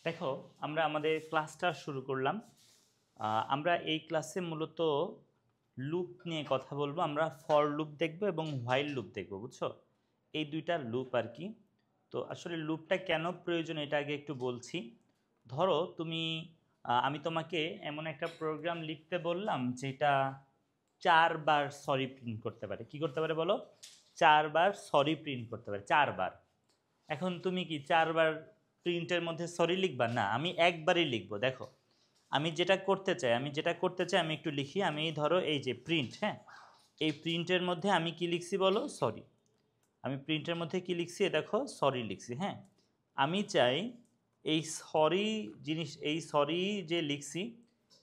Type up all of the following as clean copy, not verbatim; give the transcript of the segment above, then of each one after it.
দেখো আমরা আমাদের ক্লাসটা শুরু করলাম। আমরা এই ক্লাসে মূলত লুপ নিয়ে কথা বলবো। আমরা ফর লুপ দেখব এবং হোয়াইল লুপ দেখব, বুঝছো? এই দুইটা লুপ আর কি। তো আসলে লুপটা কেন প্রয়োজন এটা আগে একটু বলছি। ধরো তুমি আমি তোমাকে এমন একটা প্রোগ্রাম লিখতে বললাম যেটা 4 বার সরি প্রিন্ট করতে পারে। কি করতে পারে বলো? 4 বার সরি প্রিন্ট করতে পারে, 4 বার। এখন তুমি কি 4 বার প্রিন্টের মধ্যে সরি লিখবা? না, আমি একবারই লিখবো। দেখো আমি যেটা করতে চাই আমি একটু লিখি। আমি ধরো এই যে প্রিন্ট, হ্যাঁ, এই প্রিন্টের মধ্যে আমি কি লিখছি বলো? সরি। আমি প্রিন্টের মধ্যে কি লিখছি? দেখো সরি লিখছি। হ্যাঁ, আমি চাই এই সরি এই সরি যে লিখছি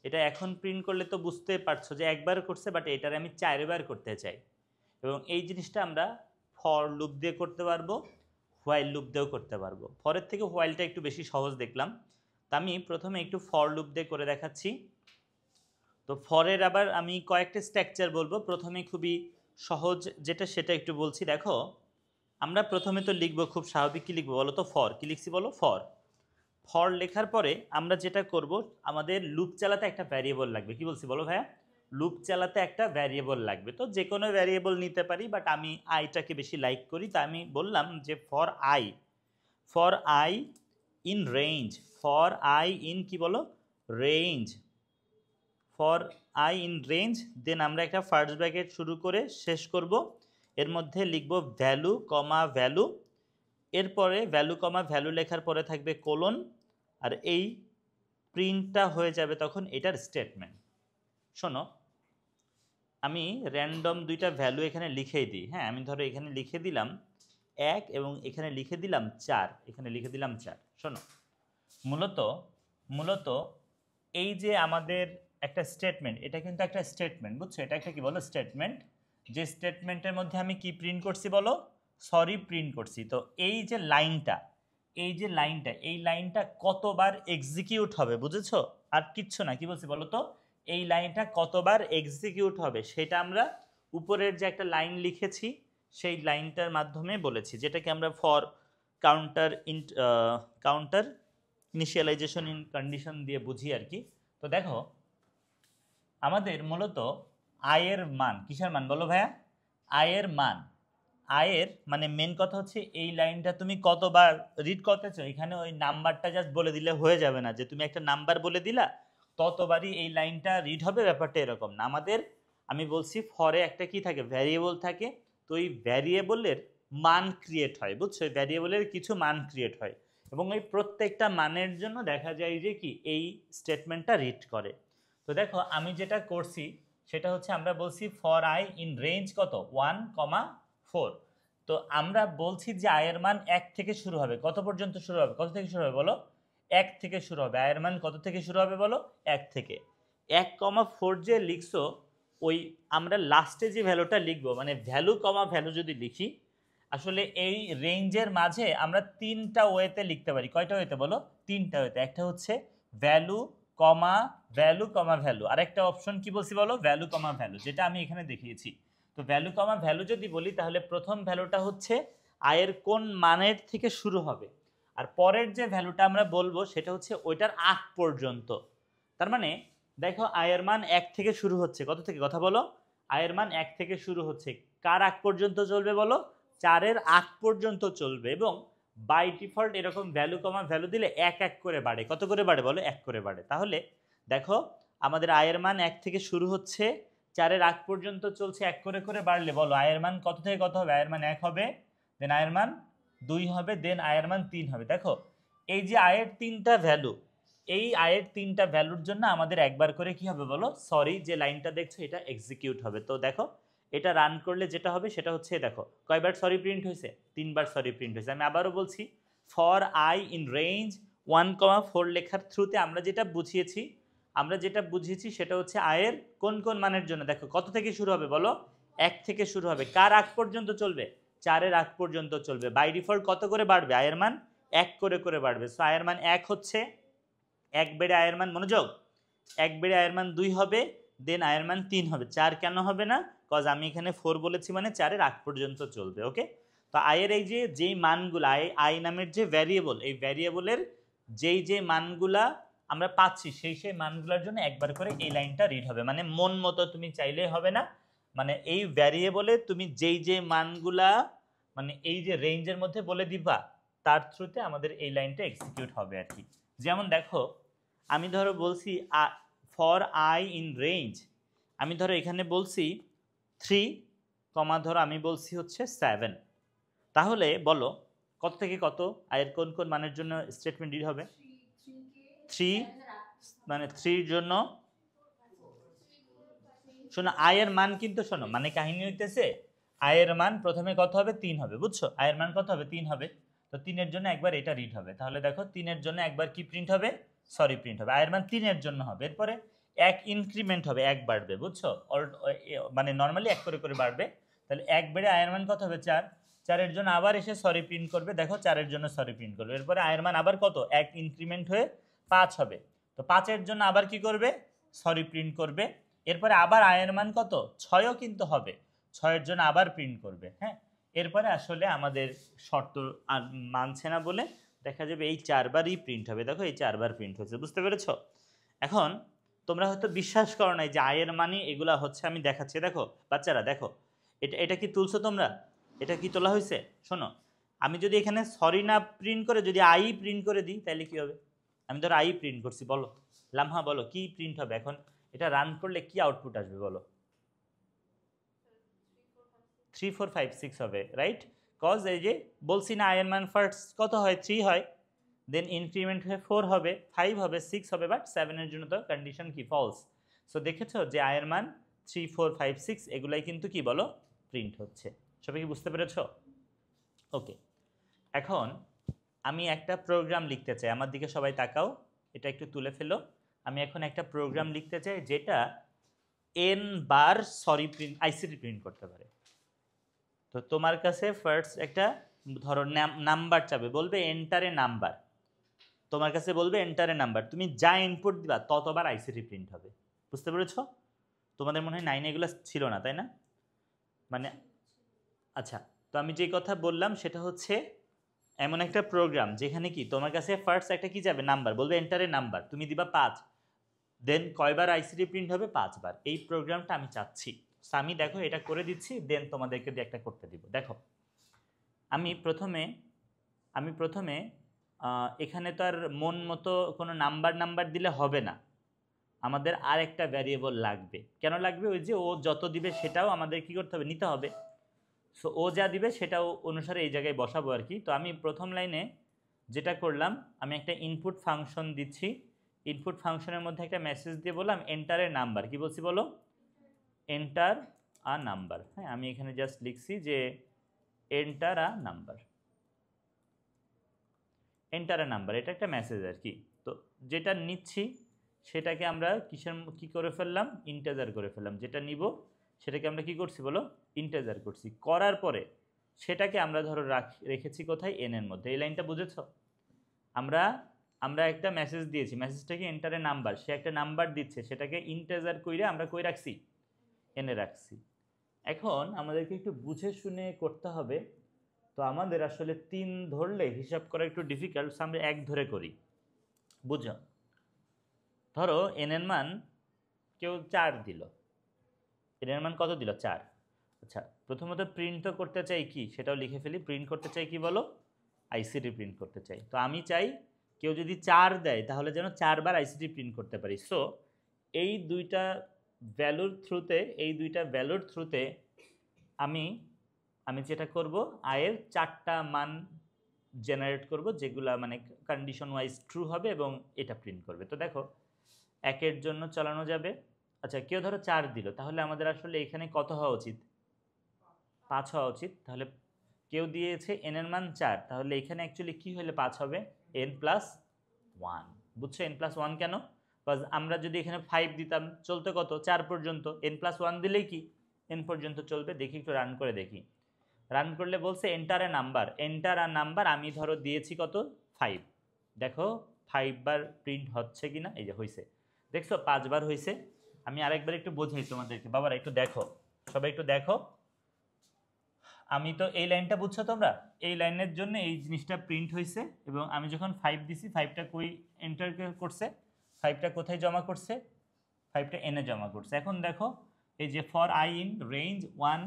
এটা এখন প্রিন্ট করলে তো বুঝতে পারছো যে একবার করছে, বাট এটার আমি 4 বার করতে চাই। এবং এই জিনিসটা আমরা ফর লুপ দিয়ে করতে পারবো, হোয়াইল লুপ দিয়েও করতে পারবো। ফরের থেকে হোয়াইলটা একটু বেশি সহজ দেখলাম। তা আমি প্রথমে একটু ফর লুপ দিয়ে করে দেখাচ্ছি। তো ফরের আবার আমি কয়েকটা স্ট্রাকচার বলবো। প্রথমে খুবই সহজ যেটা সেটা একটু বলছি। দেখো আমরা প্রথমে তো লিখবো, খুব স্বাভাবিক, কি লিখবো বলো তো? ফর। কি লিখছি বলো? ফর। ফর লেখার পরে আমরা যেটা করব, আমাদের লুপ চালাতে একটা ভ্যারিয়েবল লাগবে। কি বলছি বলো ভাইয়া? লুপ চালাতে একটা ভ্যারিয়েবল লাগবে। তো যে কোনো ভ্যারিয়েবল নিতে পারি, বাট আমি আইটাকে বেশি লাইক করি। তা আমি বললাম যে for I in range, for I in কি বলো? Range. For I in range, দেন আমরা একটা ফার্স্ট ব্র্যাকেট শুরু করে শেষ করব। এর মধ্যে লিখব ভ্যালু কমা ভ্যালু। এরপরে ভ্যালু কমা ভ্যালু লেখার পরে থাকবে কোলন। আর এই প্রিন্টটা হয়ে যাবে তখন এটার স্টেটমেন্ট। শোনো, আমি র্যান্ডম দুইটা ভ্যালু এখানে লিখেই দিই। হ্যাঁ, আমি ধরো এখানে লিখে দিলাম 1 এবং এখানে লিখে দিলাম 4। এখানে লিখে দিলাম 4। শোনো, মূলত মূলত এই যে আমাদের একটা স্টেটমেন্ট, এটা কিন্তু একটা স্টেটমেন্ট, বুঝছো? এটা একটা কি বলো? স্টেটমেন্ট। যে স্টেটমেন্টের মধ্যে আমি কি প্রিন্ট করছি বলো? সরি প্রিন্ট করছি। তো এই যে লাইনটা, এই লাইনটা কতবার এক্সিকিউট হবে, বুঝেছো? আর কিচ্ছু না। কি বলছি বলো তো? এই লাইনটা কতবার এক্সিকিউট হবে সেটা আমরা উপরের যে একটা লাইন লিখেছি সেই লাইনটার মাধ্যমে বলেছি, যেটাকে আমরা for counter initialisation in condition দিয়ে বুঝি আর কি। তো দেখো আমাদের মূলত আয়ের মান, কিসের মান বলো ভাইয়া? আয়ের মান। আয়ের মানে মেন কথা হচ্ছে এই লাইনটা তুমি কতবার রিড করতে চাও। এখানে ওই নাম্বারটা জাস্ট বলে দিলে হয়ে যাবে না, যে তুমি একটা নাম্বার বলে দিলা ততবারই এই লাইনটা রিড হবে, ব্যাপারটা এরকম না। আমাদের আমি বলছি ফরে একটা কি থাকে? ভ্যারিয়েবল থাকে। তো এই ভ্যারিয়েবলের মান ক্রিয়েট হয়, বুঝছো? এই ভ্যারিয়েবলের কিছু মান ক্রিয়েট হয় এবং এই প্রত্যেকটা মানের জন্য দেখা যায় যে কি এই স্টেটমেন্টটা রিড করে। তো দেখো আমি যেটা করছি সেটা হচ্ছে, আমরা বলছি ফর আই ইন রেঞ্জ কত? 1,4। তো আমরা বলছি যে আয়ের মান 1 থেকে শুরু হবে। কত পর্যন্ত শুরু হবে? কত থেকে শুরু হবে বলো? 1 থেকে শুরু হবে। আয়ের মান কত থেকে শুরু হবে বলো? 1 থেকে। 1,4 যে লিখছো, ওই আমরা লাস্টে যে ভ্যালুটা লিখবো, মানে ভ্যালু কমা ভ্যালু যদি লিখি, আসলে এই রেঞ্জের মাঝে আমরা 3টা ওয়েতে লিখতে পারি। কয়টা ওয়েতে বলো? 3টা ওয়েতে। একটা হচ্ছে ভ্যালু কমা ভ্যালু কমা ভ্যালু, আরেকটা অপশন কি বলছি বলো? ভ্যালু কমা ভ্যালু, যেটা আমি এখানে দেখিয়েছি। তো ভ্যালু কমা ভ্যালু যদি বলি, তাহলে প্রথম ভ্যালুটা হচ্ছে আয়ের কোন মানের থেকে শুরু হবে, আর পরের যে ভ্যালুটা আমরা বলবো সেটা হচ্ছে ওইটার আগ পর্যন্ত। তার মানে দেখো আয়ের মান 1 থেকে শুরু হচ্ছে। কত থেকে কথা বলো? আয়ের মান 1 থেকে শুরু হচ্ছে। কার আগ পর্যন্ত চলবে বলো? 4-এর আগ পর্যন্ত চলবে। এবং বাই ডিফল্ট এরকম ভ্যালু কমা ভ্যালু দিলে 1 করে বাড়ে। কত করে বাড়ে বলো? 1 করে বাড়ে। তাহলে দেখো আমাদের আয়ের মান 1 থেকে শুরু হচ্ছে, 4-এর আগ পর্যন্ত চলছে, 1 করে করে বাড়লে বলো আয়ের মান কত থেকে কত হবে? আয়ের মান 1 হবে, দেন আয়ের মান 2 হবে, দেন আয়ের মান 3 হবে। দেখো এই যে আয়ের 3টা ভ্যালু, এই আয়ের 3টা ভ্যালুর জন্য আমাদের একবার করে কি হবে বলো? সরি যে লাইনটা দেখছো এটা এক্সিকিউট হবে। তো দেখো এটা রান করলে যেটা হবে সেটা হচ্ছে, দেখো কয়বার সরি প্রিন্ট হয়েছে? 3বার সরি প্রিন্ট হয়েছে। আমি আবারও বলছি, ফর আই ইন রেঞ্জ 1,4 লেখার থ্রুতে আমরা যেটা বুঝিয়েছি সেটা হচ্ছে আয়ের কোন কোন মানের জন্য। দেখো কত থেকে শুরু হবে বলো? 1 থেকে শুরু হবে। কার আগ পর্যন্ত চলবে? 4-এর আগ পর্যন্ত চলবে। বাই ডিফল্ট কত করে বাড়বে? আয়ের মান 1 করে করে বাড়বে। সো আয়ের মান 1 হচ্ছে, 1 বেড়ে আয়ের মান, মনোযোগ, 1 বেড়ে আয়ের মান 2 হবে, দেন আয়ের মান 3 হবে। 4 কেন হবে না? কজ আমি এখানে 4 বলেছি, মানে 4-এর আগ পর্যন্ত চলবে। ওকে, তো আয়ের এই যে যেই মানগুলো, আই নামের যে ভ্যারিয়েবল, এই ভ্যারিয়েবলের যেই যে মানগুলা আমরা পাচ্ছি সেই সেই মানগুলোর জন্য একবার করে এই লাইনটা রিড হবে, মানে মন মতো তুমি চাইলেই হবে না, মানে এই ভ্যারিয়েবলে তুমি যেই যে মানগুলা মানে এই যে রেঞ্জের মধ্যে বলে দিবা তার থ্রুতে আমাদের এই লাইনটা এক্সিকিউট হবে আর কি। যেমন দেখো আমি ধরো বলছি ফর আই ইন রেঞ্জ, আমি ধরো এখানে বলছি 3, ধরো আমি বলছি হচ্ছে 7, তাহলে বলো কত থেকে কত আয়ের কোন কোন মানের জন্য স্টেটমেন্ট রিড হবে? 3, মানে 3 জন্য শোনো আয়ের মান কিন্তু শোনো মানে কাহিনী হইতেছে আয়ের মান প্রথমে কত হবে? 3 হবে, বুঝছো? আয়ের মান কত হবে? 3 হবে। তো 3 এর জন্য একবার এটা রিড হবে, তাহলে দেখো 3 এর জন্য একবার কি প্রিন্ট হবে? সরি প্রিন্ট হবে। আয়ের মান 3 এর জন্য হবে, এরপরে এক ইনক্রিমেন্ট হবে, এক বাড়বে, বুঝছো? মানে নর্মালি এক করে করে বাড়বে, তাহলে এক বেড়ে আয়ের মান কত হবে? 4। 4 এর জন্য আবার এসে সরি প্রিন্ট করবে, দেখো 4 এর জন্য সরি প্রিন্ট করবে, এরপরে আয়ের মান আবার কত? এক ইনক্রিমেন্ট হয়ে 5 হবে, তো 5 এর জন্য আবার কি করবে? সরি প্রিন্ট করবে, এরপরে আবার আয়ের মান কত? 6ও কিন্তু হবে, 6 এর জন্য আবার প্রিন্ট করবে। হ্যাঁ, এরপরে আসলে আমাদের শর্ত আর মানছে না বলে দেখা যাবে এই 4 বারই প্রিন্ট হবে, দেখো এই 4 বার প্রিন্ট হয়েছে, বুঝতে পেরেছো? এখন তোমরা হয়তো বিশ্বাস করো না যে আয়ের মানই এগুলা হচ্ছে, আমি দেখাচ্ছি, দেখো বাচ্চারা দেখো, এটা এটা কি তুলছো তোমরা? এটা কি তোলা হয়েছে? শোনো, আমি যদি এখানে সরি না প্রিন্ট করে যদি আই প্রিন্ট করে দিই তাহলে কি হবে? আমি ধরো আই প্রিন্ট করছি, বলো লামহা বলো কি প্রিন্ট হবে এখন? এটা রান করলে কি আউটপুট আসবে বলো? 3 4 5 6 হবে, রাইট? কজ এই যে বলছি না আয়ের মান ফার্স্ট কত হয়? 3 হয়, দেন ইনক্রিমেন্ট হয়ে 4 হবে, 5 হবে, 6 হবে, বাট 7 এর জন্য তো কন্ডিশন কি? ফলস। সো দেখেছো যে আয়ের মান 3 4 5 6 এগুলাই কিন্তু কি বলো? প্রিন্ট হচ্ছে। সবাই কি বুঝতে পেরেছো? ওকে, এখন আমি একটা প্রোগ্রাম লিখতে চাই, আমার দিকে সবাই তাকাও, এটা একটু তুলে ফেলো। আমি এখন একটা প্রোগ্রাম লিখতে চাই যেটা n বার সরি প্রিন্ট আইসিটি প্রিন্ট করতে পারে। তো তোমার কাছে ফার্স্ট একটা ধরো নাম্বার চাবে, বলবে এন্টারে নাম্বার, তোমার কাছে বলবে এন্টারে নাম্বার, তুমি যা ইনপুট দিবা ততবার আইসিটি প্রিন্ট হবে, বুঝতে পেরেছো? তোমাদের মনে হয় 9 এগুলো ছিল না, তাই না? মানে আচ্ছা, তো আমি যে কথা বললাম সেটা হচ্ছে এমন একটা প্রোগ্রাম যেখানে কি তোমার কাছে ফার্স্ট একটা কি যাবে? নাম্বার, বলবে এন্টারে নাম্বার, তুমি দিবা 5, দেন কয়বার আইসিটি প্রিন্ট হবে? 5 বার। এই প্রোগ্রামটা আমি চাচ্ছি, আমি দেখো এটা করে দিচ্ছি, দেন তোমাদেরকে দিয়ে একটা করতে দিব। দেখো আমি প্রথমে এখানে তো আর মন মতো কোনো নাম্বার দিলে হবে না, আমাদের আর একটা ভ্যারিয়েবল লাগবে। কেন লাগবে? ওই যে ও যত দিবে সেটাও আমাদের কি করতে হবে? নিতে হবে। সো ও যা দিবে সেটাও অনুসারে এই জায়গায় বসাবো আর কি। তো আমি প্রথম লাইনে যেটা করলাম, আমি একটা ইনপুট ফাংশন দিচ্ছি, ইনপুট ফাংশনের মধ্যে একটা মেসেজ দিয়ে বললাম এন্টারের নাম্বার, কি বলছি বলো? এন্টার আ নাম্বার। হ্যাঁ, আমি এখানে জাস্ট লিখছি যে এন্টার আ নাম্বার, এন্টার আ নাম্বার, এটা একটা মেসেজ আর কি। তো যেটা নিচ্ছি সেটাকে আমরা কি করে ফেললাম? ইন্টেজার করে ফেললাম। যেটা নিব সেটাকে আমরা কি করছি বলো? ইন্টেজার করছি। করার পরে সেটাকে আমরা ধরো রেখেছি কোথায়? এন এর মধ্যে। এই লাইনটা বুঝেছো? আমরা আমরা একটা মেসেজ দিয়েছি, মেসেজটাকে এন্টারে নাম্বার, সে একটা নাম্বার দিচ্ছে, সেটাকে ইন্টেজার কইরে আমরা কই রাখছি? এনে রাখছি। এখন আমাদেরকে একটু বুঝে শুনে করতে হবে, তো আমাদের আসলে 3 ধরলে হিসাব করা একটু ডিফিকাল্ট, আমরা 1 ধরে করি। বুঝো, ধরো এন এর মান কেউ 4 দিল, এন এর মান কত দিল? 4। আচ্ছা, প্রথমত প্রিন্ট তো করতে চাই কি সেটাও লিখে ফেলি, প্রিন্ট করতে চাই কি বলো? আইসিটি প্রিন্ট করতে চাই। তো আমি চাই কেউ যদি 4 দেয় তাহলে যেন 4 বার আইসিটি প্রিন্ট করতে পারি। সো এই দুইটা ভ্যালুর থ্রুতে আমি আমি যেটা করব, আয়ের 4টা মান জেনারেট করব যেগুলা মানে কন্ডিশন ওয়াইজ ট্রু হবে এবং এটা প্রিন্ট করবে। তো দেখো 1 জন্য চালানো যাবে। আচ্ছা, কেউ ধরো 4 দিল, তাহলে আমাদের আসলে এখানে কত হওয়া উচিত? 5 হওয়া উচিত। তাহলে কেউ দিয়েছে এন এর মান 4, তাহলে এখানে অ্যাকচুয়ালি কি হলে 5 হবে? n plus 1। বুঝছো n প্লাস 1 কেন? বিকজ আমরা যদি এখানে 5 দিতাম চলতো কত? 4 পর্যন্ত, n প্লাস 1 দিলেই কি n পর্যন্ত চলবে। দেখি একটু রান করে দেখি। রান করলে বলছে enter a number, enter a number, আমি ধরো দিয়েছি কত? 5। দেখো 5 বার প্রিন্ট হচ্ছে কিনা, এই যে হয়েছে, দেখছো 5 বার হয়েছে। আমি আরেকবার একটু বোঝাই তোমাদেরকে, বাবারা একটু দেখো, সবাই একটু দেখো। আমি তো এই লাইনটা বুঝছো তোমরা, এই লাইনের জন্য এই জিনিসটা প্রিন্ট হয়েছে এবং আমি যখন 5 দিছি 5টা কই এন্টার করছে, 5টা কোথায় জমা করছে, 5টা এনে জমা করছে। এখন দেখো এই যে for I in range 1,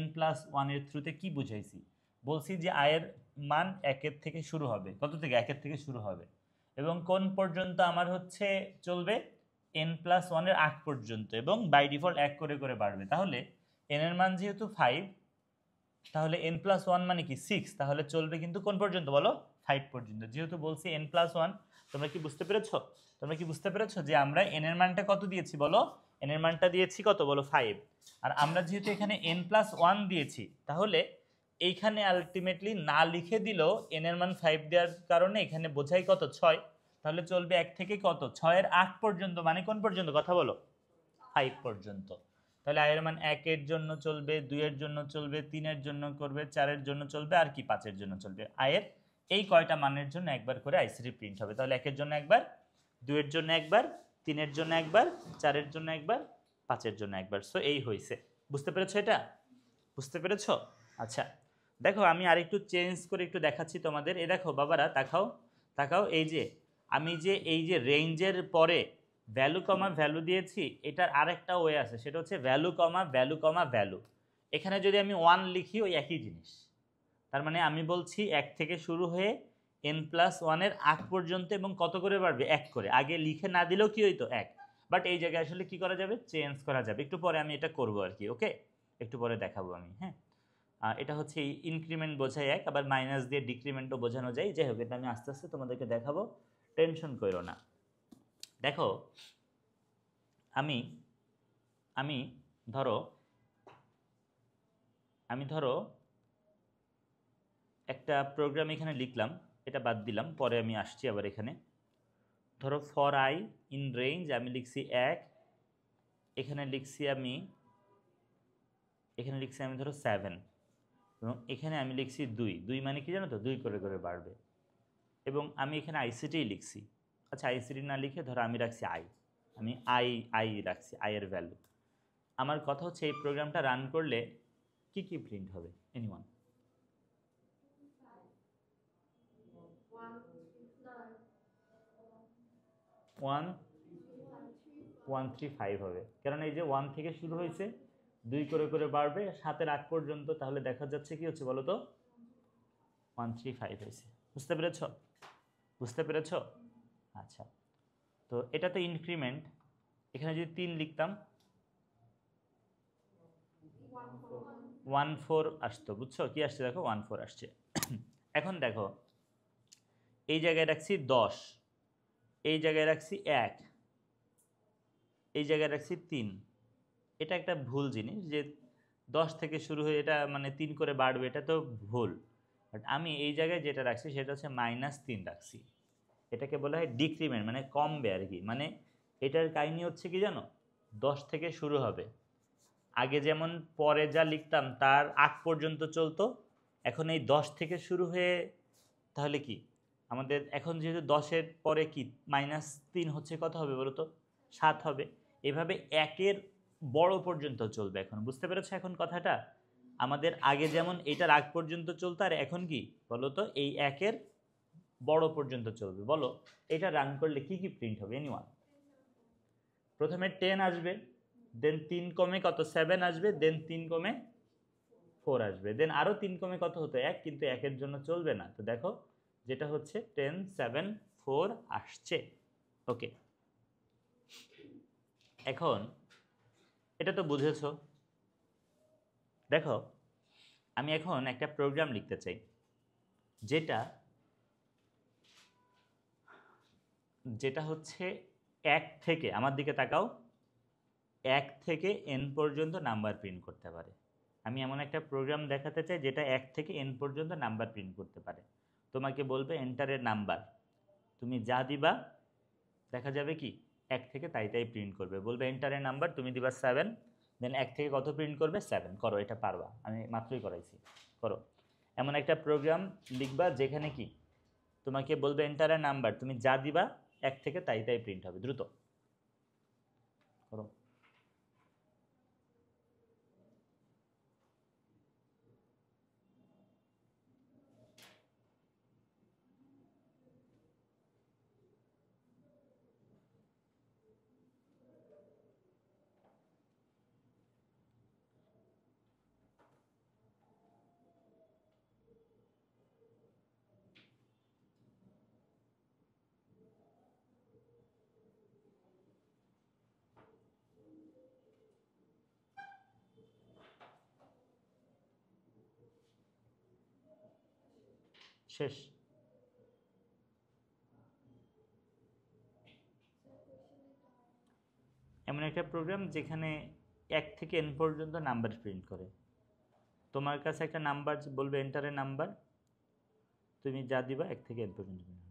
n+1 এর থ্রুতে কি বুঝাইছি, বলছি যে আয়ের মান 1-এর থেকে শুরু হবে, কত থেকে, 1-এর থেকে শুরু হবে এবং কোন পর্যন্ত আমার হচ্ছে চলবে, n+1 এর আগ পর্যন্ত, এবং বাই ডিফল্ট 1 করে করে বাড়বে। তাহলে n এর মান যেহেতু 5, তাহলে n+1 মানে কি 6, তাহলে চলবে কিন্তু কোন পর্যন্ত বলো, 5 পর্যন্ত। যেহেতু বলছি n+1, তোমরা কি বুঝতে পেরেছো, তোমরা কি বুঝতে পেরেছো যে আমরা n এর মানটা কত দিয়েছি বলো, n এর মানটা দিয়েছি কত বলো 5, আর আমরা যেহেতু এখানে n+1 দিয়েছি, তাহলে এইখানে আলটিমেটলি না লিখে দিলেও n এর মান 5 দেওয়ার কারণে এখানে বোঝাই কত 6, তাহলে চলবে 1 থেকে কত 6 এর আগ পর্যন্ত, মানে কোন পর্যন্ত কথা বলো, 5 পর্যন্ত। তাহলে আয়ের মান 1-এর জন্য চলবে, 2-এর জন্য চলবে, 3-এর জন্য করবে, 4-এর জন্য চলবে, আর কি 5-এর জন্য চলবে। আয়ের এই কয়টা মানের জন্য একবার করে আইসিটি প্রিন্ট হবে। তাহলে 1-এর জন্য একবার, 2-এর জন্য একবার, 3-এর জন্য একবার, 4-এর জন্য একবার, 5-এর জন্য একবার। সো এই হয়েছে, বুঝতে পেরেছো এটা, বুঝতে পেরেছো? আচ্ছা দেখো আমি আরেকটু চেঞ্জ করে একটু দেখাচ্ছি তোমাদের। এই দেখো বাবারা, তাকাও তাকাও, এই যে আমি যে এই যে রেঞ্জের পরে ভ্যালু কমা ভ্যালু দিয়েছি, এটার আরেকটা ওয়ে আছে, সেটা হচ্ছে ভ্যালু কমা ভ্যালু কমা ভ্যালু। এখানে যদি আমি 1 লিখি ওই একই জিনিস, তার মানে আমি বলছি 1 থেকে শুরু হয়ে n+1 এর আগ পর্যন্ত, এবং কত করে বাড়বে 1 করে, আগে লিখে না দিলেও কি হইতো 1, বাট এই জায়গায় আসলে কি করা যাবে, চেঞ্জ করা যাবে। একটু পরে আমি এটা করবো আর কি, ওকে, একটু পরে দেখাবো আমি। হ্যাঁ, এটা হচ্ছে ইনক্রিমেন্ট বোঝায় 1, আবার মাইনাস দিয়ে ডিক্রিমেন্টও বোঝানো যায়। যাই হোক, এটা আমি আস্তে আস্তে তোমাদেরকে দেখাবো, টেনশন করো না। দেখো আমি আমি ধরো একটা প্রোগ্রাম এখানে লিখলাম, এটা বাদ দিলাম, পরে আমি আসছি আবার এখানে। ধরো ফর আই ইন রেঞ্জ আমি লিখছি 1, এখানে লিখছি আমি ধরো 7, এবং এখানে আমি লিখছি 2 মানে কি জানো তো, 2 করে করে বাড়বে। এবং আমি এখানে আইসিটি লিখছি, আচ্ছা আইসিটি না লিখে ধরো আমি রাখছি আমি আই রাখছি, এর ভ্যালু। আমার কথা হচ্ছে এই প্রোগ্রামটা রান করলে কি কি প্রিন্ট হবে, এনিওয়ান? 135 হবে, কারণ এই যে 1 থেকে শুরু হয়েছে, 2 করে করে বাড়বে 7-এর আগ পর্যন্ত, তাহলে দেখা যাচ্ছে কি হচ্ছে বলো তো, 135 হয়েছে। বুঝতে পেরেছ, বুঝতে পেরেছ? আচ্ছা, তো এটা তো ইনক্রিমেন্ট, এখানে যদি 3 লিখতাম 14 আসতো, বুঝছো কি আসছে, দেখো 14 আসছে। এখন দেখো এই জায়গায় রাখছি 10, এই জায়গায় রাখছি 1, এই জায়গায় রাখছি 3। এটা একটা ভুল জিনিস যে 10 থেকে শুরু হয়ে এটা মানে 3 করে বাড়বে, এটা তো ভুল। বাট আমি এই জায়গায় যেটা রাখছি সেটা হচ্ছে -3 রাখছি, এটাকে বলা হয় ডিক্রিমেন্ট, মানে কমবে আর কি। মানে এটার কাহিনী হচ্ছে কি জানো, 10 থেকে শুরু হবে, আগে যেমন পরে যা লিখতাম তার আগ পর্যন্ত চলতো, এখন এই 10 থেকে শুরু হয়ে, তাহলে কি আমাদের এখন যেহেতু 10-এর পরে কি -3 হচ্ছে, কত হবে বলো তো, 7 হবে। এভাবে 1-এর বড় পর্যন্ত চলবে এখন, বুঝতে পেরেছো এখন কথাটা? আমাদের আগে যেমন এটার আগ পর্যন্ত চলতো, আর এখন কি বলো তো, এই 1-এর বড় পর্যন্ত চলবে। বলো এটা রান করলে কি কি প্রিন্ট হবে, এনিওয়ান? প্রথমে 10 আসবে, দেন 3 কমে কত 7 আসবে, দেন 3 কমে 4 আসবে, দেন আরও 3 কমে কত হতো 1, কিন্তু 1-এর জন্য চলবে না। তো দেখো যেটা হচ্ছে 10 7 4 আসছে, ওকে। এখন এটা তো বুঝেছো। দেখো আমি এখন একটা প্রোগ্রাম লিখতে চাই, যেটা হচ্ছে 1 থেকে, আমার দিকে তাকাও, 1 থেকে n পর্যন্ত নাম্বার প্রিন্ট করতে পারে। আমি এমন একটা প্রোগ্রাম দেখাতে চাই যেটা 1 থেকে n পর্যন্ত নাম্বার প্রিন্ট করতে পারে। তোমাকে বলবে এন্টারের নাম্বার, তুমি যা দিবা দেখা যাবে কি 1 থেকে তাই তাই প্রিন্ট করবে। বলবে এন্টারের নাম্বার, তুমি দিবা 7, দেন 1 থেকে কত প্রিন্ট করবে 7। করো, এটা পারবা, আমি মাত্রই করাইছি, করো। এমন একটা প্রোগ্রাম লিখবা যেখানে কি তোমাকে বলবে এন্টারের নাম্বার, তুমি যা দিবা 1 থেকে তাই তাই প্রিন্ট হবে, দ্রুত করো। শেষ। এমন একটা প্রোগ্রাম যেখানে 1 থেকে n পর্যন্ত নাম্বার প্রিন্ট করে। তোমার কাছে একটা নাম্বার বলবে এন্টারের নাম্বার, তুমি যা দিবা 1 থেকে n পর্যন্ত print হবে।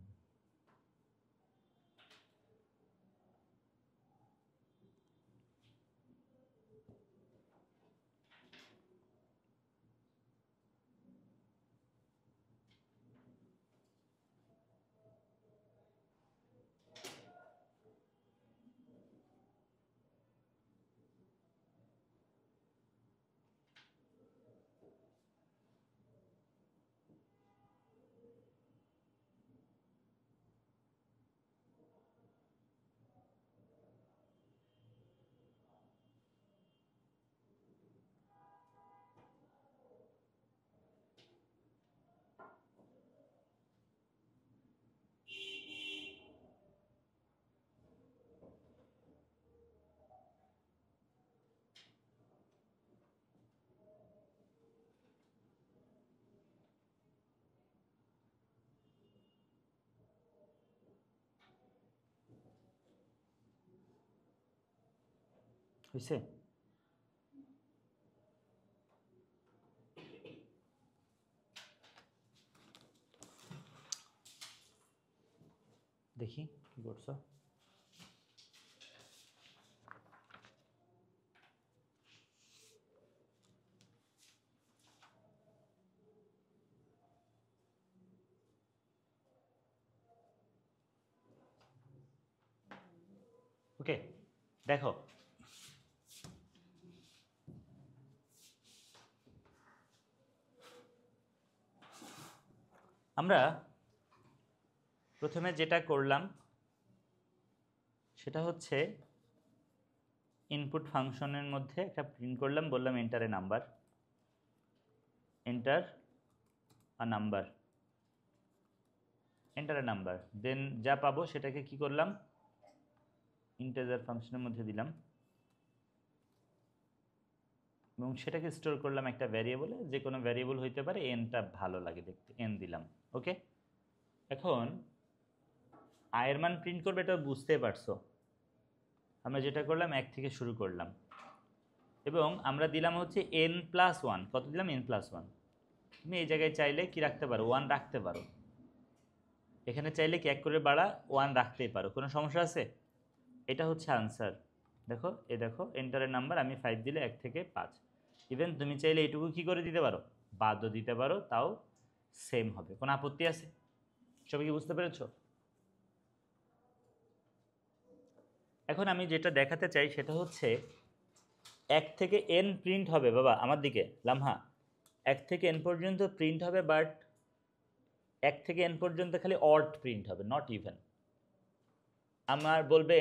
হয়েছে? দেখি কি করছো। ওকে, দেখো আমরা প্রথমে যেটা করলাম সেটা হচ্ছে ইনপুট ফাংশনের মধ্যে একটা প্রিন্ট করলাম, বললাম enter a number, enter a number, enter a number, দেন যা পাবো সেটাকে কি করলাম, ইন্টিজার ফাংশনের মধ্যে দিলাম এবং সেটাকে স্টোর করলাম একটা ভ্যারিয়েবলে, যে কোনো ভ্যারিয়েবল হইতে পারে, এনটা ভালো লাগে দেখতে, এন দিলাম। ওকে, এখন আয়ের মান প্রিন্ট করবে, এটা বুঝতে পারছো। আমরা যেটা করলাম 1 থেকে শুরু করলাম এবং আমরা দিলাম হচ্ছে n+1। কত দিলাম? n+1। তুমি এই জায়গায় চাইলে কি রাখতে পারো, 1 রাখতে পারো। এখানে চাইলে কি 1 করে বাড়া 1 রাখতেই পারো, কোনো সমস্যা আছে? এটা হচ্ছে আনসার। দেখো, দেখো এন্টারের নাম্বার আমি 5 দিলে 1 থেকে 5। ইভেন তুমি চাইলে এইটুকু কি করে দিতে পারো, বাদও দিতে পারো, তাও সেম হবে। কোনো আপত্তি আছে? সবাই কি বুঝতে পেরেছো? এখন আমি যেটা দেখাতে চাই সেটা হচ্ছে 1 থেকে n প্রিন্ট হবে বাবা, আমার দিকে লামহা, 1 থেকে n পর্যন্ত প্রিন্ট হবে, বাট 1 থেকে n পর্যন্ত খালি অড প্রিন্ট হবে, নট ইভেন। আমার বলবে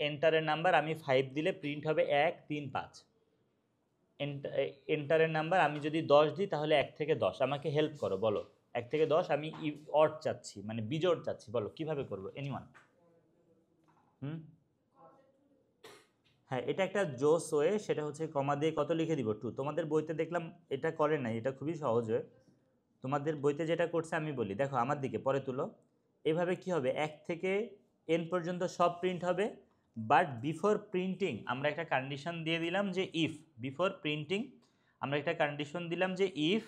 এন্টারের নাম্বার, আমি 5 দিলে প্রিন্ট হবে 1, 3, 5। এন্টারের নাম্বার আমি যদি 10 দিই তাহলে 1 থেকে 10। আমাকে হেল্প করো, বলো 1 থেকে 10 আমি অড চাচ্ছি, মানে বিজোড় চাচ্ছি, বলো কিভাবে করবো? এনিওয়ান? হ্যাঁ, এটা একটা জোস ওয়ে, সেটা হচ্ছে কমা দিয়ে কত লিখে দিব, 2। তোমাদের বইতে দেখলাম এটা করে নাই, এটা খুবই সহজ হয়। তোমাদের বইতে যেটা করছে আমি বলি, দেখো আমার দিকে পরে তুলো। এভাবে কি হবে, 1 থেকে n পর্যন্ত সব প্রিন্ট হবে, বাট বিফোর প্রিন্টিং আমরা একটা কন্ডিশন দিয়ে দিলাম যে ইফ, বিফোর প্রিন্টিং আমরা একটা কন্ডিশন দিলাম যে ইফ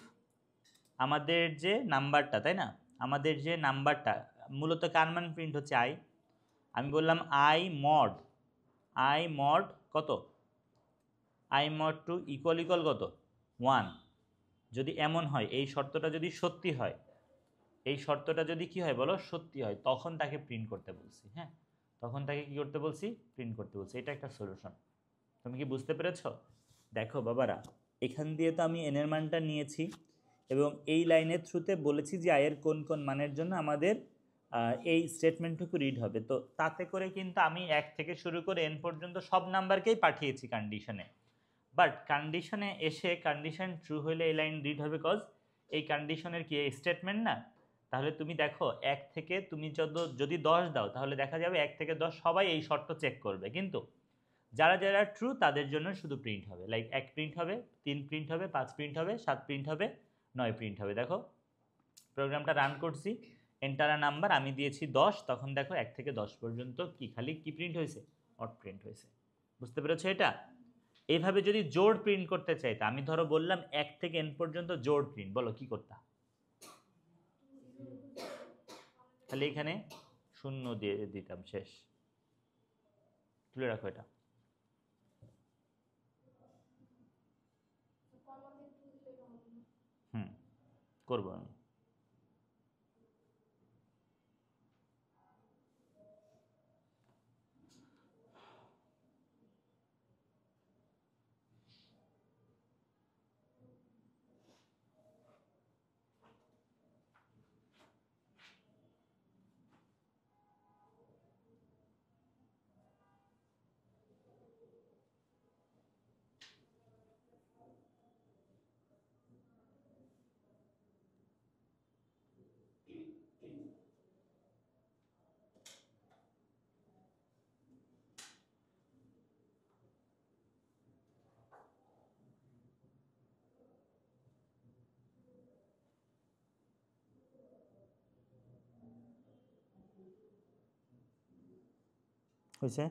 আমাদের যে নাম্বারটা, তাই না, আমাদের যে নাম্বারটা মূলত কার মান প্রিন্ট হচ্ছে, আই। আমি বললাম আই মড কত, I mod two equal equal কত, 1। যদি এমন হয়, এই শর্তটা যদি সত্যি হয়, এই শর্তটা যদি কি হয় বলো, সত্যি হয়, তখন তাকে প্রিন্ট করতে বলছি। হ্যাঁ, তখন তাকে কি করতে বলছি, প্রিন্ট করতে বলছি। এটা একটা সলিউশন। তুমি কি বুঝতে পেরেছো? দেখো বাবারা, এখান দিয়ে তো আমি এনের মানটা নিয়েছি এবং এই লাইনের থ্রুতে বলেছি যে আয়ের কোন কোন মানের জন্য আমাদের এই স্টেটমেন্টটুকু রিড হবে। তো তাতে করে কিন্তু আমি 1 থেকে শুরু করে n পর্যন্ত সব নাম্বারকেই পাঠিয়েছি কন্ডিশনে। বাট কন্ডিশনে এসে কন্ডিশন ট্রু হলে এই লাইন রিড হবে, কজ এই কন্ডিশনের কি স্টেটমেন্ট না। তাহলে তুমি দেখো 1 থেকে তুমি যদি 10 দাও তাহলে দেখা যাবে 1 থেকে 10 সবাই এই শর্ত চেক করবে, কিন্তু যারা যারা ট্রু তাদের জন্য শুধু প্রিন্ট হবে। লাইক 1 প্রিন্ট হবে, 3 প্রিন্ট হবে, 5 প্রিন্ট হবে, 7 প্রিন্ট হবে, 9 প্রিন্ট হবে। দেখো প্রোগ্রামটা রান করছি, এন্টার আ নাম্বার আমি দিয়েছি 10, তখন দেখো 1 থেকে 10 পর্যন্ত কি খালি কি প্রিন্ট হয়েছে, অড প্রিন্ট হয়েছে। বুঝতে পেরেছো এটা? এইভাবে যদি জোড় প্রিন্ট করতে চাইতে, আমি ধরো বললাম 1 থেকে n পর্যন্ত জোড় প্রিন্ট, বলো কি করতা? তাহলে এখানে 0 দিয়ে দিতাম, শেষ। তুলে রাখো এটা। হুম, করবো আমি। হয়েছে?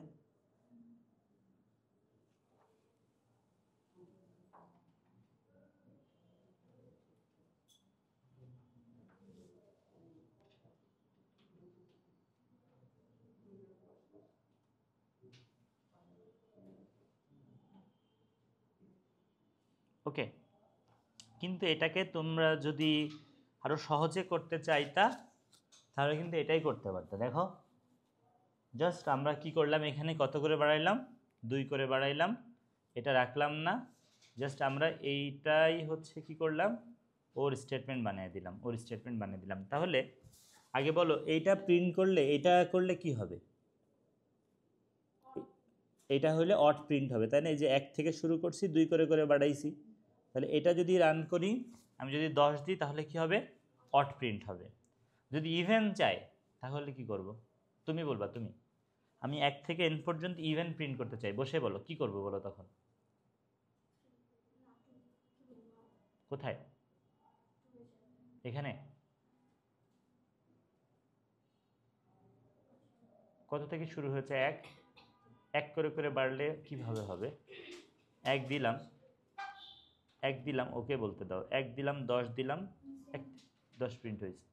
ওকে, কিন্তু এটাকে তোমরা যদি আরো সহজে করতে চাইতা তাহলে কিন্তু এটাই করতে পারতে। দেখো জাস্ট আমরা কি করলাম, এখানে কত করে বাড়াইলাম, 2 করে বাড়াইলাম, এটা রাখলাম না, জাস্ট আমরা এইটাই হচ্ছে কি করলাম, ওর স্টেটমেন্ট বানিয়ে দিলাম, ওর স্টেটমেন্ট বানিয়ে দিলাম। তাহলে আগে বলো এইটা প্রিন্ট করলে, এটা করলে কি হবে? এটা হলে অড প্রিন্ট হবে, তাই না? এই যে 1 থেকে শুরু করছি, 2 করে করে বাড়াইছি, তাহলে এটা যদি রান করি, আমি যদি 10 দিই তাহলে কি হবে? অড প্রিন্ট হবে। যদি ইভেন চাই তাহলে কি করব? তুমি বলবা, তুমি। আমি 1 থেকে n পর্যন্ত ইভেন প্রিন্ট করতে চাই, বসে বলো কি করব, বলো তখন। কোথায়? এখানে কত থেকে শুরু হয়েছে? 1, 1 করে করে বাড়লে কিভাবে হবে? 1 দিলাম, 1 দিলাম, ওকে বলতে দাও, 1 দিলাম, 10 দিলাম, 1 10 প্রিন্ট হয়েছে।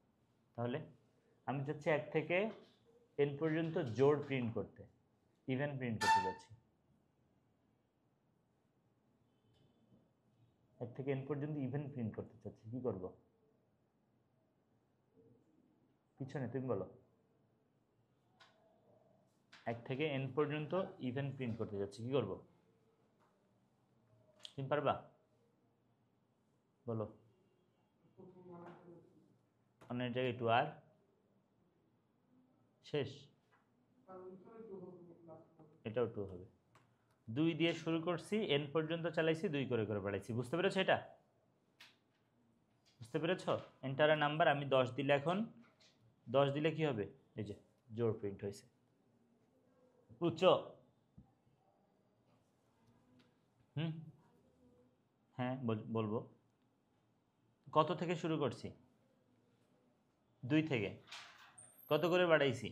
তাহলে আমি চাচ্ছি 1 থেকে n পর্যন্ত জোড় প্রিন্ট করতে, ইভেন প্রিন্ট করতে যাচ্ছি। 1 থেকে n পর্যন্ত ইভেন প্রিন্ট করতে চাচ্ছি, কি করব? পিছনে তুমি বলো। 1 থেকে n পর্যন্ত ইভেন প্রিন্ট করতে যাচ্ছি, কি করব? তুমি পারবা? বলো। অন্যের জায়গায় টু আর শেষ, এটাও 2 হবে। 2 দিয়ে শুরু করছি, n পর্যন্ত চালাইছি, 2 করে করে বাড়াইছি। বুঝতে পেরেছো এটা? বুঝতে পেরেছ? এন্টার আ নাম্বার আমি 10 দিলে, এখন 10 দিলে কি হবে? এই যে জোড় প্রিন্ট হয়েছে। বুঝছো? হুম, হ্যাঁ বলবো। কত থেকে শুরু করছি? 2 থেকে। কত করে বাড়াইছি?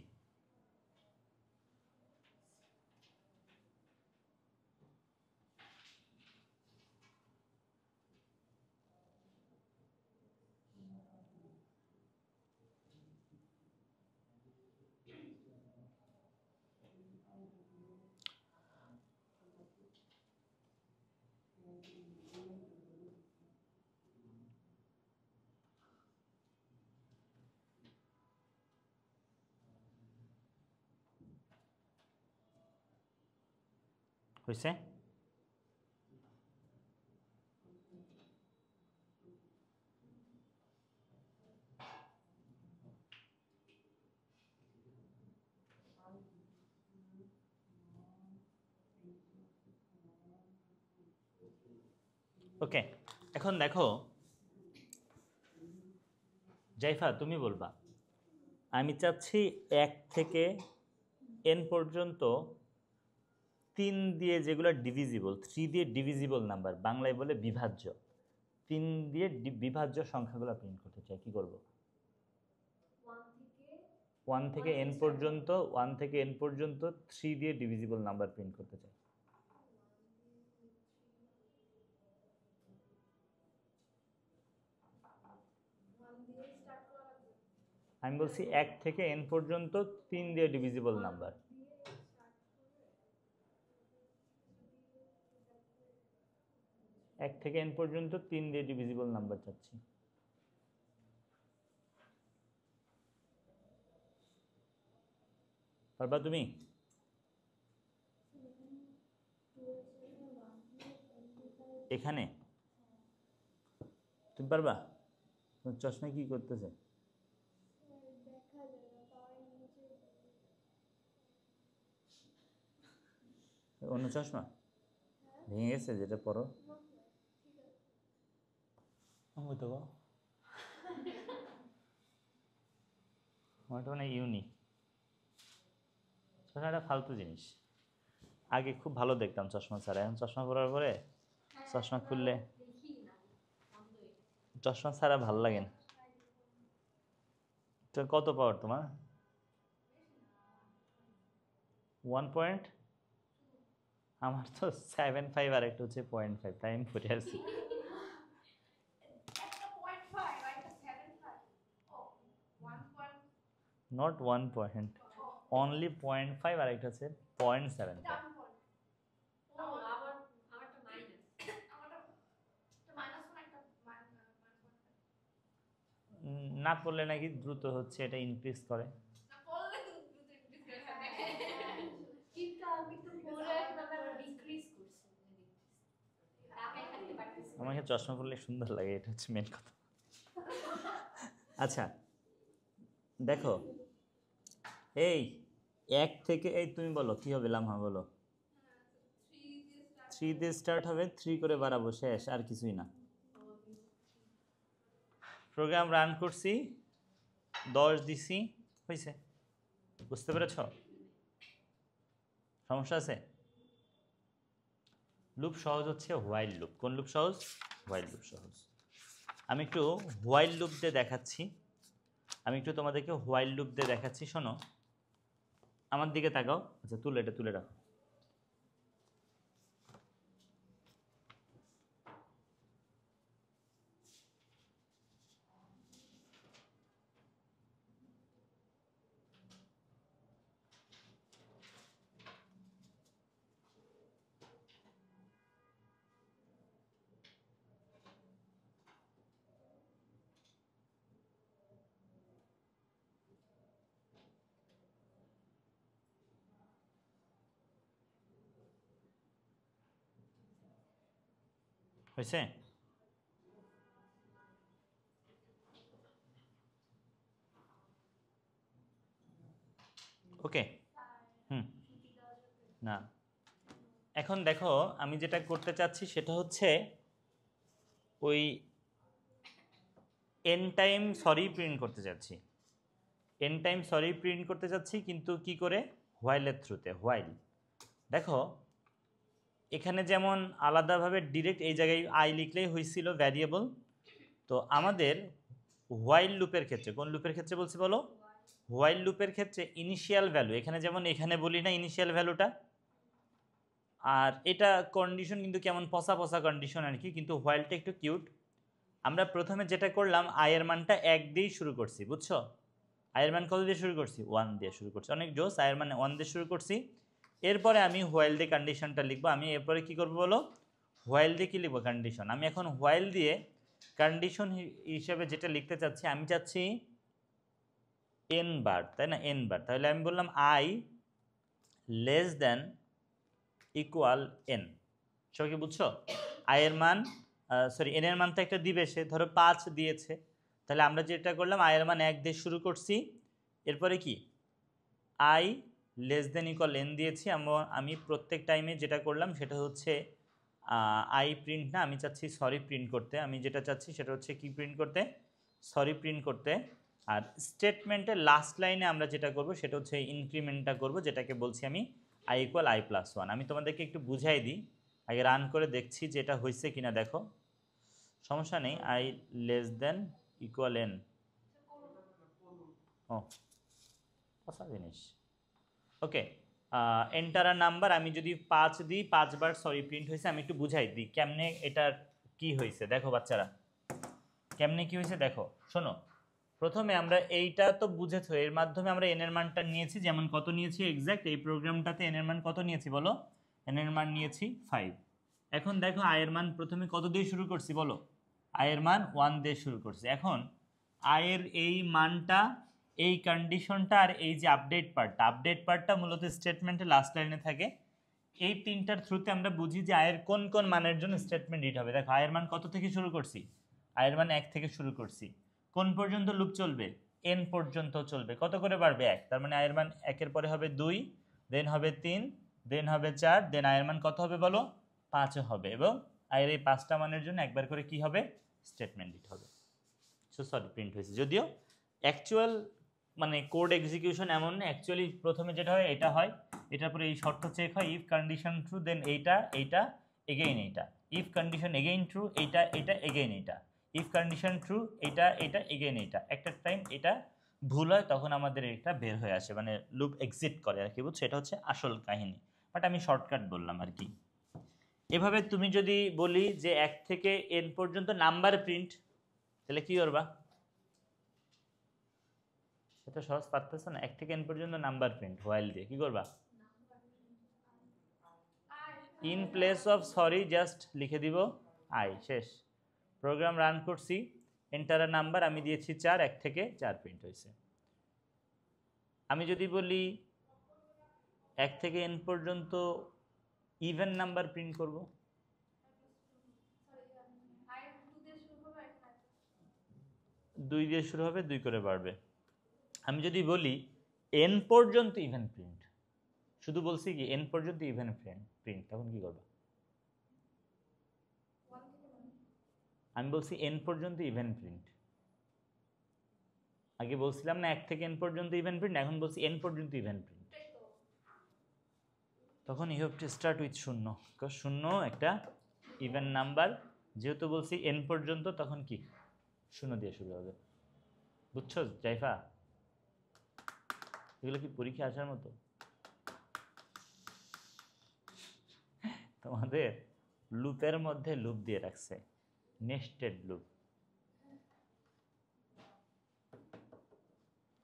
হয়েছে? ওকে, এখন দেখো জাইফা, তুমি বলবা। আমি চাচ্ছি 1 থেকে n পর্যন্ত 3 দিয়ে, যেগুলো ডিভিজিবল, 3 দিয়ে ডিভিজিবল নাম্বার, বাংলায় বলে বিভাজ্য, 3 দিয়ে বিভাজ্য সংখ্যাগুলো প্রিন্ট করতে চাই, কি করব? 1 থেকে n পর্যন্ত 1 থেকে n পর্যন্ত 3 দিয়ে ডিভিজিবল নাম্বার প্রিন্ট করতে চাই। আমি বলছি 1 থেকে n পর্যন্ত 3 দিয়ে ডিভিজিবল নাম্বার। 1 থেকে n পর্যন্ত 3 দিয়ে ডিভিজিবল নাম্বার চাচ্ছি। পারবা তুমি? এখানে তুমি পারবা? তোমার চশমায় কি করতেছে? অন্য চশমা ভেঙে গেছে যেটা পরো? হয়তো আমারটা মানে ইউনিক, চশমাটা ফালতু জিনিস। আগে খুব ভালো দেখতাম চশমা ছাড়া, এখন চশমা পরার পরে চশমা খুললে চশমা ছাড়া ভালো লাগে না। তো কত পাওয়ার তোমার? 1 পয়েন্ট? আমার তো 7.5 আর একটা হচ্ছে 0.5, তাই আমি পড়ে আসছি। নট 1 পয়েন্ট, অনলি 0.5 আর একটা হচ্ছে 0.75। না পড়লে নাকি দ্রুত হচ্ছে এটা ইনক্রিজ করে। আমাকে চশমা পরলে সুন্দর লাগে, এটা হচ্ছে মেন কথা। আচ্ছা দেখো, এই 1 থেকে এই তুমি বলো কি হবে লামহা বলো। 3 দিয়ে স্টার্ট হবে, 3 করে বাড়াবো, শেষ, আর কিছুই না। প্রোগ্রাম রান করছি, 10 দিছি, হয়েছে। বুঝতে পেরেছ? সমস্যা আছে? লুপ সহজ হচ্ছে হোয়াইল লুপ। কোন লুপ সহজ? হোয়াইল লুপ সহজ। আমি একটু হোয়াইল লুপ দিয়ে দেখাচ্ছি, আমি একটু তোমাদেরকে হোয়াইল লুপ দিয়ে দেখাচ্ছি। শোনো, আমার দিকে তাকাও। আচ্ছা তুলে, এটা তুলে রাখো। হয়েছে? ওকে, না এখন দেখো, আমি যেটা করতে চাচ্ছি সেটা হচ্ছে ওই এন টাইম সরি প্রিন্ট করতে চাচ্ছি। এন টাইম সরি প্রিন্ট করতে চাচ্ছি, কিন্তু কি করে? হোয়াইলের থ্রুতে। হোয়াইল দেখো, এখানে যেমন আলাদাভাবে ডিরেক্ট এই জায়গায় আই লিখলেই হয়েছিল ভ্যারিয়েবল, তো আমাদের হোয়াইল লুপের ক্ষেত্রে, কোন লুপের ক্ষেত্রে বলছি বলো? হোয়াইল লুপের ক্ষেত্রে ইনিশিয়াল ভ্যালু, এখানে যেমন এখানে বলি না ইনিশিয়াল ভ্যালুটা, আর এটা কন্ডিশন কিন্তু কেমন পচা পচা কন্ডিশন আর কি, কিন্তু হোয়াইলটা একটু কিউট। আমরা প্রথমে যেটা করলাম, আয়ের মানটা 1 দিয়েই শুরু করছি, বুঝছো? আয়ের মান কত দিয়ে শুরু করছি? 1 দিয়ে শুরু করছি, অনেক জোস। আয়ের মানে 1 দিয়ে শুরু করছি। এরপরে আমি হোয়াইল দিয়ে কন্ডিশনটা লিখবো। আমি এরপরে কি করবো বলো? হোয়াইল দিয়ে কি লিখবো? কন্ডিশন। আমি এখন হোয়াইল দিয়ে কন্ডিশন হিসেবে যেটা লিখতে চাচ্ছি, আমি চাচ্ছি n বার, তাই না? n বার। তাহলে আমি বললাম I less than equal n। সবাই কি বুঝছো? আয়ের মান সরি n এর মান তো একটা দিবে সে, ধরো 5 দিয়েছে, তাহলে আমরা যেটা করলাম আয়ের মান 1 দিয়ে শুরু করছি, এরপরে কি I less than equal n দিয়েছি। আমি প্রত্যেক টাইমে যেটা করলাম সেটা হচ্ছে আই প্রিন্ট না, আমি চাচ্ছি সরি প্রিন্ট করতে। আমি যেটা চাচ্ছি সেটা হচ্ছে কি প্রিন্ট করতে? সরি প্রিন্ট করতে। আর স্টেটমেন্টের লাস্ট লাইনে আমরা যেটা করব সেটা হচ্ছে ইনক্রিমেন্টটা করব, যেটাকে বলছি আমি আই ইকুয়াল আই প্লাস 1। আমি তোমাদেরকে একটু বুঝাই দিই, আগে রান করে দেখছি যে এটা হয়েছে কিনা। দেখো, সমস্যা নেই। I less than equal N. ও পচা জিনিস। ওকে, এন্টার আ নাম্বার, আমি যদি 5 দিই 5 বার সরি প্রিন্ট হয়েছে। আমি একটু বুঝাই দিই কেমনে এটার কি হয়েছে। দেখো বাচ্চারা, কেমনে কি হয়েছে দেখো, শোনো। প্রথমে আমরা এইটা তো বুঝেছো, এর মাধ্যমে আমরা এন এর মানটা নিয়েছি, যেমন কত নিয়েছি এক্স্যাক্ট এই প্রোগ্রামটাতে এন এর মান কত নিয়েছি বলো? এন এর মান নিয়েছি 5। এখন দেখো আয়ের মান প্রথমে কত দিয়ে শুরু করছি বলো? আয়ের মান 1 দিয়ে শুরু করছি। এখন আয়ের এই মানটা, এই কন্ডিশনটা আর এই যে আপডেট পার্টটা মূলত স্টেটমেন্টে লাস্ট লাইনে থাকে। এই তিনটার থ্রুতে আমরা বুঝি যে আয়ের কোন কোন মানের জন্য স্টেটমেন্ট হিট হবে। দেখো আয়ের মান কত থেকে শুরু করছি? আয়ের মান 1 থেকে শুরু করছি। কোন পর্যন্ত লুপ চলবে? এন পর্যন্ত চলবে। কত করে বাড়বে? 1। তার মানে আয়ের মান 1-এর পরে হবে 2, দেন হবে 3, দেন হবে 4, দেন আয়ের মান কত হবে বলো? 5 হবে। এবং আয়ের এই 5টা মানের জন্য একবার করে কি হবে? স্টেটমেন্ট হিট হবে। সো সরি প্রিন্ট হয়েছে, যদিও অ্যাকচুয়াল মানে কোড এক্সিকিউশন এমন না। অ্যাকচুয়ালি প্রথমে যেটা হয় এটা হয়, এটার পরে এই শর্ত চেক হয়, ইফ কন্ডিশন ট্রু দেন এইটা এগেইন এইটা, ইফ কন্ডিশন এগেইন ট্রু এইটা এগেইন এইটা, ইফ কন্ডিশন ট্রু এইটা এগেইন এইটা। একটা টাইম এটা ভুল হয়, তখন আমাদের এটা বের হয়ে আসে, মানে লুপ এক্সিট করে আর কি, বুঝছো? এটা হচ্ছে আসল কাহিনী, বাট আমি শর্টকাট বললাম আর কি। এভাবে তুমি যদি বলি যে 1 থেকে n পর্যন্ত নাম্বার প্রিন্ট, তাহলে কি করবা? এটা সহজ পারতেছ না? 1 থেকে n পর্যন্ত নাম্বার প্রিন্ট হোয়াইল দিয়ে কি করবা? In place of sorry just লিখে দিব আই, শেষ। প্রোগ্রাম রান করছি, এন্টার আ নাম্বার, আমি দিয়েছি 4, 1 থেকে 4 প্রিন্ট হয়েছে। আমি যদি বলি 1 থেকে n পর্যন্ত ইভেন নাম্বার প্রিন্ট করব, 2 দিয়ে শুরু হবে, 2 করে বাড়বে। আমি যদি বলি n পর্যন্ত ইভেন প্রিন্ট, শুধু বলছি কি n পর্যন্ত ইভেন প্রিন্ট, তখন কি করবা? আমি বলছি n পর্যন্ত ইভেন প্রিন্ট। আগে বলছিলাম না 1 থেকে n পর্যন্ত ইভেন প্রিন্ট, এখন বলছি n পর্যন্ত ইভেন প্রিন্ট। তখন you have to start with 0, because 0 একটা ইভেন নাম্বার। যেহেতু বলছি n পর্যন্ত, তখন কি 0 দিয়ে শুরু হবে। বুঝছো জাইফা? এগুলো কি পরীক্ষা আসার মতো? তোমাদের লুপের মধ্যে লুপ দিয়ে রাখছে, নেস্টেড লুপ।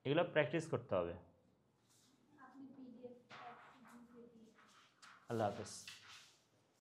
এগুলো প্র্যাকটিস করতে হবে। আল্লাহ হাফেজ।